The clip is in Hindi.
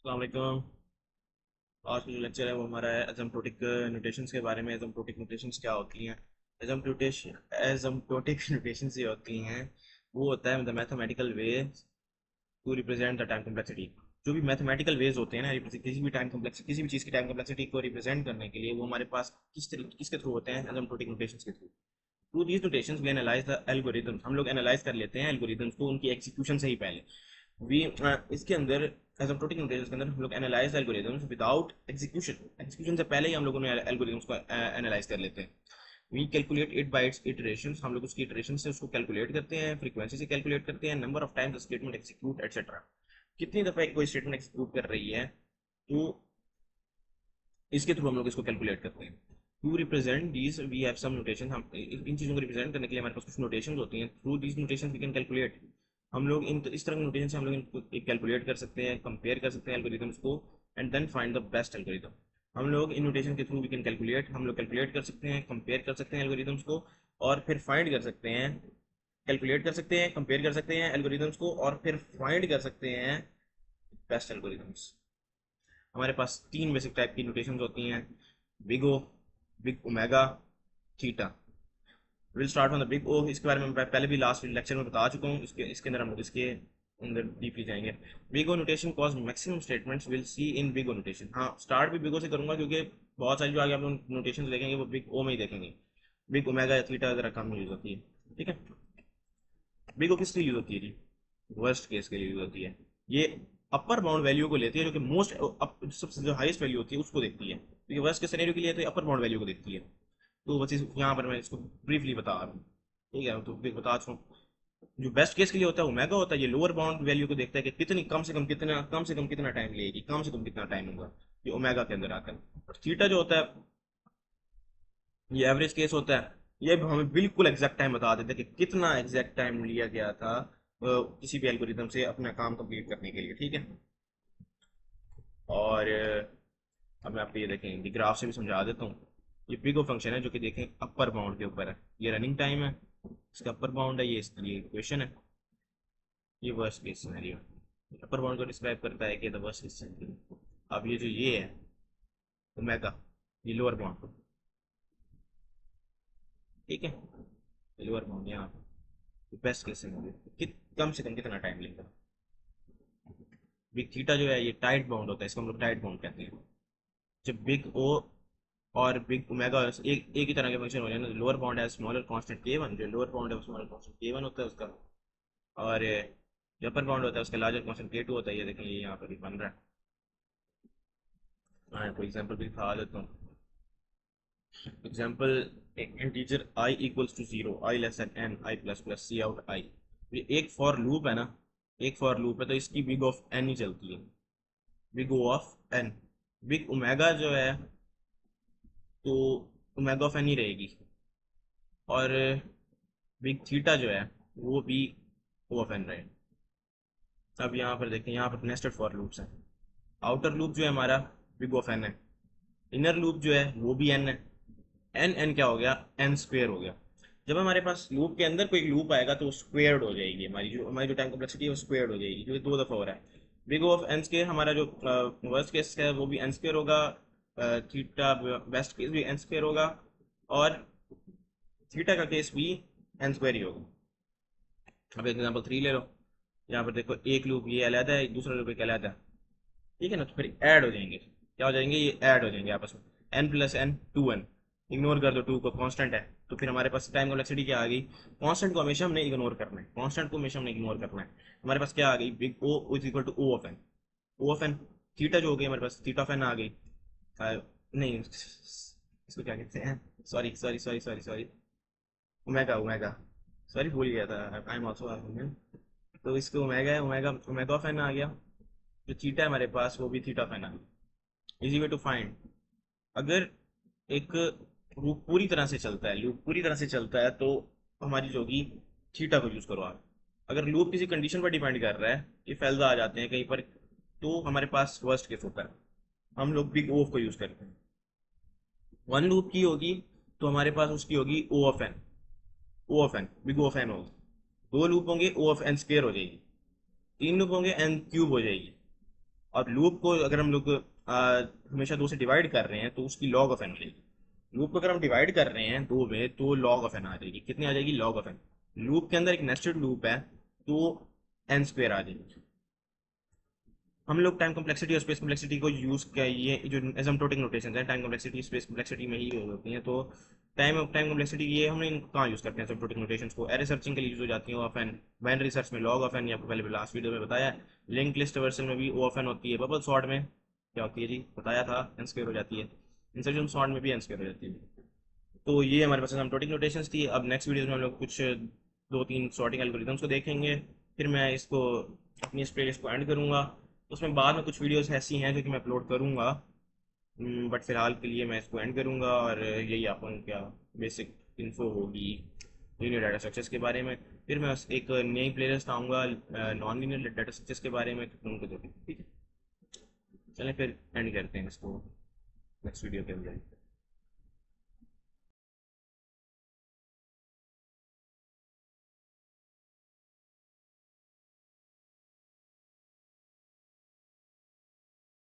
अस्सलाम वालेकुम। आज का जो लेक्चर है वो हमारा है एसिम्प्टोटिक नोटेशंस के बारे में। एसिम्प्टोटिक नोटेशंस क्या होती हैं? एसिम्प्टोटिक नोटेशंस ये होती हैं, वो होता है the mathematical way to represent the time complexity. जो भी मैथमेटिकल वेज होते हैं ना, किसी भी चीज़ की टाइम कम्प्लेक्सिटी को रिप्रेजेंट करने के लिए, वो हमारे पास किसके थ्रू होते हैं? एसिम्प्टोटिक नोटेशंस के through. Through these notations we analyse the algorithms. हम लोग एनालाइज कर लेते हैं एल्गोरिदम्स को उनकी एग्जीक्यूशन से ही पहले। वी इसके अंदर एसिम्प्टोटिक नोटेशंस के अंदर हम लोग analyse algorithms without execution. Execution से पहले ही हम लोगों ने एल्गोरिदम्स को एनालाइज कर लेते हैं। We calculate it by its iterations. हम लोग उसकी इटरेशन से उसको कैलकुलेट करते हैं, फ्रीक्वेंसी से कैलकुलेट करते हैं, number of times statement execute etcetera. कितनी दफा कोई स्टेटमेंट एग्जीक्यूट कर रही है, तो इसके थ्रू हम लोग इसको कैलकुलेट करते हैं। To represent these we have some notation. हम इन चीज़ों को रिप्रेजेंट करने के लिए हमारे पास कुछ नोटेशन होती हैं। Through these notation we can calculate. हम लोग इस तरह के नोटेशन से हम लोग इनको कैलकुलेट कर सकते हैं, कंपेयर कर सकते हैं एल्गोरिदम्स को, and then find the best algorithm. हम लोग इन नोटेशन के थ्रू वी कैन कैलकुलेट, हम लोग कैलकुलेट कर सकते हैं, कंपेयर कर सकते हैं एल्गोरिदम्स को, और फिर फाइंड कर सकते हैं। कैलकुलेट कर सकते हैं, कंपेयर कर सकते हैं एल्गोरिदम्स को, और फिर फाइंड कर सकते हैं बेस्ट एल्गोरिदम्स। हमारे पास तीन बेसिक टाइप की नोटेशन होती हैं: big O, big omega, theta. Will start on the big O. इसके बारे में मैं पहले भी लास्ट लेक्चर में बता चुका हूँ। इसके अंदर हम लोग इसके अंदर डीपली जाएंगे। Big O notation cause maximum statements will see in big O notation. हाँ, स्टार्ट भी बिग ओ से करूंगा, क्योंकि बहुत सारी जो आगे आप लोग नोटेशन देखेंगे वो बिग ओ में ही देखेंगे। बिग ओमेगा या थीटा वगैरह कम यूज होती है। ठीक है। बिग ओ किस लिए यूज होती है जी? वर्स्ट केस के लिए यूज होती है। ये अपर बाउंड वैल्यू को लेती है, जो कि सबसे जो हाईएस्ट वैल्यू होती है उसको देखती है। तो ये वर्स्ट केस सिनेरियो के लिए तो अपर बाउंड वैल्यू को देखती है। तो बस यहाँ पर मैं इसको ब्रीफली बता रहा हूँ। ठीक है, तो फिर बता चुका हूँ। जो बेस्ट केस के लिए होता है ओमेगा होता है, ये लोअर बाउंड वैल्यू को देखता है कि कितनी कम से कम कितना टाइम लेगी, कम से कम कितना टाइम होगा। ये ओमेगा के अंदर आता है। और थीटा जो होता है, ये एवरेज केस होता है। ये हमें बिल्कुल एग्जैक्ट टाइम बता देता है कि कितना एग्जैक्ट टाइम लिया गया था किसी भी एल्गोरिथम से अपना काम कंप्लीट करने के लिए। ठीक है। और अब मैं आपको ये देखें ग्राफ से भी समझा देता हूँ। ये पिगो फंक्शन है, जो कि देखें अपर बाउंड के ऊपर है। ये रनिंग टाइम है, इसका अपर बाउंड है, ये इसके लिए इक्वेशन है। ये worst case scenario upper bound को डिस्क्राइब करता है कि द वर्स्ट केस सिनेरियो। अब ये जो ये है ओमेगा, ये लोअर बाउंड। ठीक है, ये लोअर बाउंड यहाँ पे बेस्ट केस सिनेरियो कि कम से कम कितना टाइम लेगा। बिग थीटा जो है ये टाइट बाउंड होता है, इसको हम लोग टाइट बाउंड कहते हैं। जब बिग ओ और बिग ओमेगा एक ही तरह के फंक्शन हो जाए ना, लोअर बाउंड है स्मॉलर कांस्टेंट के वन, जो लोअर बाउंड है वो स्मॉलर कांस्टेंट के वन होता है उसका। और जो अपर बाउंड होता है उसका लार्जर कांस्टेंट के टू होता है। ये देखें, ये यहाँ पर भी बन रहा है। हाँ, कोई एग्जांपल भी दिखा देता हूँ। Example, integer i equals to zero, i less than n, i plus plus cout i. ये एक फॉर लूप है ना, एक फॉर लूप है, तो इसकी बिग ऑफ एन ही चलती है। Big O of n. Big omega जो है, तो ओमेगा ऑफ एन ही रहेगी। और बिग थीटा जो है वो भी ओ ऑफ एन रहे। अब यहाँ पर देखें, यहाँ पर नेस्टेड फॉर लूप्स हैं। आउटर लूप जो है हमारा बिग ऑफ एन है, इनर लूप जो है वो भी एन है। एन एन क्या हो गया? एन स्क्वेयर हो गया। जब हमारे पास लूप के अंदर कोई लूप आएगा तो वो स्क्वेयर्ड हो जाएगी। हमारी जो टाइम कॉम्प्लेक्सिटी है वो स्क्वेयर्ड हो जाएगी, जो दो दफ़ा हो रहा है। बिग ऑफ एन स्क्वेयर हमारा जो वर्स्ट केस है वो भी एन स्क्वेयर होगा। थीटा बेस्ट केस भी एन स्क्वेयर होगा। और थीटा का केस भी एन स्क्वेयर ही होगा। अब एग्जाम्पल थ्री ले लो। यहाँ पर देखो, एक लूप ये अलग है, दूसरा लूप एक अलग है। ठीक है ना, तो फिर ऐड हो जाएंगे। क्या हो जाएंगे? ये ऐड हो जाएंगे आपस में। N plus n two n. Ignore कर दो टू को, कांस्टेंट है। तो फिर हमारे पास टाइम कॉम्प्लेक्सिटी क्या आ गई? कांस्टेंट को हमेशा हमने इग्नोर करना है, कांस्टेंट को हमेशा हमने इग्नोर करना है। हमारे पास क्या आ गई? Big O is equal to O of n. O of n theta जो हो गई हमारे पास, थीटा ऑफ एन आ गई। नहीं, इसको क्या कहते हैं? Sorry sorry sorry sorry sorry, omega omega. Sorry, भूल गया था। I am also. तो इसको ओमेगा है, ओमेगा ओमेगा ऑफ एन आ गया। जो थीटा है हमारे पास वो भी थीटा ऑफ एन आ गया। Easy way to find. अगर एक लूप पूरी तरह से चलता है, लूप पूरी तरह से चलता है, तो हमारी जो होगी, थीटा को यूज करो आप। अगर लूप किसी कंडीशन पर डिपेंड कर रहा है, ये फैलदा आ जाते हैं कहीं पर, तो हमारे पास वर्स्ट केस होता है, हम लोग बिग ओ को यूज करते हैं। वन लूप की होगी तो हमारे पास उसकी होगी O of n. O of n, big O of n होगी। दो लूप होंगे, ओ ऑफ एन स्क्र हो जाएगी। तीन लूप होंगे, एन क्यूब हो जाएगी। और लूप को अगर हम लोग हमेशा दो से डिवाइड कर रहे हैं तो उसकी लॉग ऑफ एन मिलेगी। लूप को अगर हम डिवाइड कर रहे हैं दो में तो लॉग ऑफ एन आ जाएगी। कितनी आ जाएगी? Log of N. लूप के अंदर एक नेस्टेड लूप है तो एन स्क्वेयर आ जाएगी। हम लोग टाइम कॉम्प्लेक्सिटी और स्पेस कॉम्प्लेक्सिटी को यूज किया, ये जो एसिम्प्टोटिक नोटेशन है टाइम कॉम्प्लेक्सिटी स्पेस कॉम्प्लेक्सिटी में ही यूज होती हैं। तो टाइम टाइम कॉम्प्लेक्सिटी ये हमने कहाँ यूज करते हैं? एसिम्प्टोटिक नोटेशंस को एरे सर्चिंग के लिए यूज हो जाती है ओ ऑफ एन। बाइनरी सर्च में लॉग ऑफ एन, ये आपको पहले लास्ट वीडियो में बताया। लिंक लिस्ट वर्सन में भी ओ ऑफ एन होती है। बबल सॉर्ट में क्या होती है जी? बताया था, एन स्क्वायर हो जाती है। इंसर्शन सॉर्ट में भी एन स्क्वायर हो जाती है। तो ये हमारे पास एसिम्प्टोटिक नोटेशंस थी। अब नेक्स्ट वीडियो में हम लोग कुछ दो तीन सॉर्टिंग एल्गोरिथम्स को देखेंगे। फिर मैं इसको अपनी इस प्लेलिस्ट को एंड करूँगा। उसमें बाद में कुछ वीडियोस ऐसी हैं जो कि मैं अपलोड करूँगा, बट फिलहाल के लिए मैं इसको एंड करूँगा। और यही आपको क्या बेसिक इन्फो होगी लीनियर डाटा स्ट्रक्चर्स के बारे में। फिर मैं एक नई प्लेलिस्ट आऊँगा नॉन लीनियर डाटा स्ट्रक्चर्स के बारे में, उनको देखिए। ठीक है, चलें फिर एंड करते हैं इसको नेक्स्ट वीडियो के अंदर।